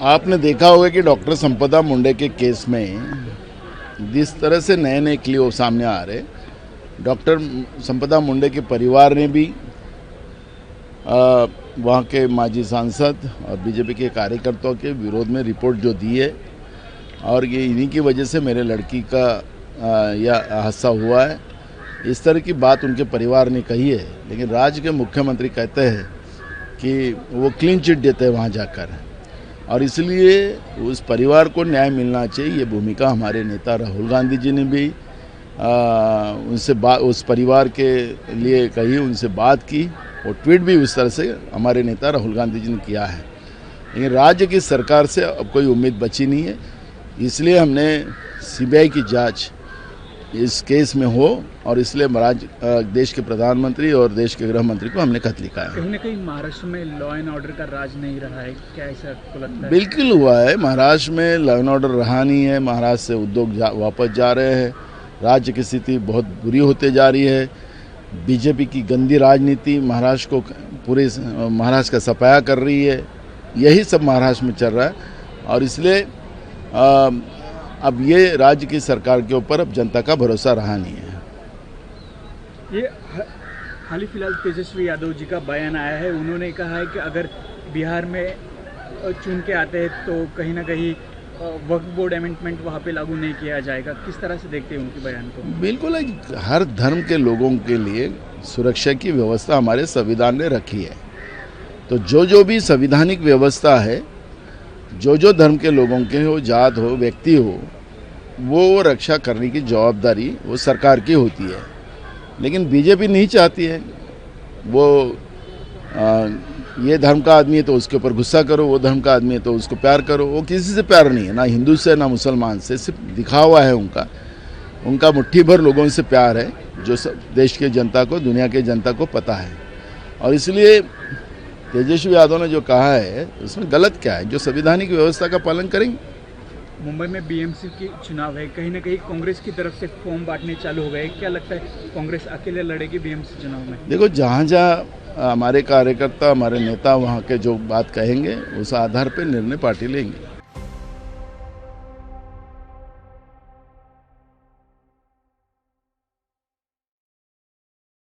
आपने देखा होगा कि डॉक्टर संपदा मुंडे के केस में जिस तरह से नए नए क्लियो सामने आ रहे, डॉक्टर संपदा मुंडे के परिवार ने भी वहाँ के माजी सांसद और बीजेपी के कार्यकर्ताओं के विरोध में रिपोर्ट जो दी है, और ये इन्हीं की वजह से मेरे लड़की का यह हादसा हुआ है, इस तरह की बात उनके परिवार ने कही है। लेकिन राज्य के मुख्यमंत्री कहते हैं कि वो क्लीन चिट देते हैं वहाँ जाकर, और इसलिए उस परिवार को न्याय मिलना चाहिए। ये भूमिका हमारे नेता राहुल गांधी जी ने भी उनसे उस परिवार के लिए कही, उनसे बात की, और ट्वीट भी उस तरह से हमारे नेता राहुल गांधी जी ने किया है। लेकिन राज्य की सरकार से अब कोई उम्मीद बची नहीं है, इसलिए हमने सीबीआई की जांच इस केस में हो, और इसलिए देश के प्रधानमंत्री और देश के गृह मंत्री को हमने खत लिखा है। कहीं ना कहीं महाराष्ट्र में लॉ एंड ऑर्डर का राज नहीं रहा है, क्या ऐसा आपको लगता है? बिल्कुल हुआ है। महाराष्ट्र में लॉ एंड ऑर्डर रहा नहीं है। महाराष्ट्र से उद्योग वापस जा रहे हैं। राज्य की स्थिति बहुत बुरी होते जा रही है। बीजेपी की गंदी राजनीति महाराष्ट्र को, पूरे महाराष्ट्र का सफाया कर रही है। यही सब महाराष्ट्र में चल रहा है, और इसलिए अब ये राज्य की सरकार के ऊपर अब जनता का भरोसा रहा नहीं है। ये हाल ही फिलहाल तेजस्वी यादव जी का बयान आया है, उन्होंने कहा है कि अगर बिहार में चुन के आते हैं तो कहीं ना कहीं वक्फ बोर्ड अमेंडमेंट वहाँ पे लागू नहीं किया जाएगा। किस तरह से देखते हैं उनके बयान को? बिल्कुल, हर धर्म के लोगों के लिए सुरक्षा की व्यवस्था हमारे संविधान ने रखी है। तो जो भी संविधानिक व्यवस्था है, जो धर्म के लोगों के हो, जात हो, व्यक्ति हो, वो रक्षा करने की जवाबदारी वो सरकार की होती है। लेकिन बीजेपी नहीं चाहती है। वो ये धर्म का आदमी है तो उसके ऊपर गुस्सा करो, वो धर्म का आदमी है तो उसको प्यार करो। वो किसी से प्यार नहीं है, ना हिंदू से ना मुसलमान से, सिर्फ दिखावा है उनका मुट्ठी भर लोगों से प्यार है, जो देश के जनता को, दुनिया के जनता को पता है। और इसलिए तेजस्वी यादव ने जो कहा है उसमें गलत क्या है? जो संवैधानिक व्यवस्था का पालन करेंगे। मुंबई में बीएमसी की चुनाव है, कहीं ना कहीं कांग्रेस की तरफ से फॉर्म बांटने चालू हो गए, क्या लगता है कांग्रेस अकेले लड़ेगी बीएमसी चुनाव में? देखो, जहाँ हमारे कार्यकर्ता, हमारे नेता वहाँ के जो बात कहेंगे, उस आधार पर निर्णय पार्टी लेंगे।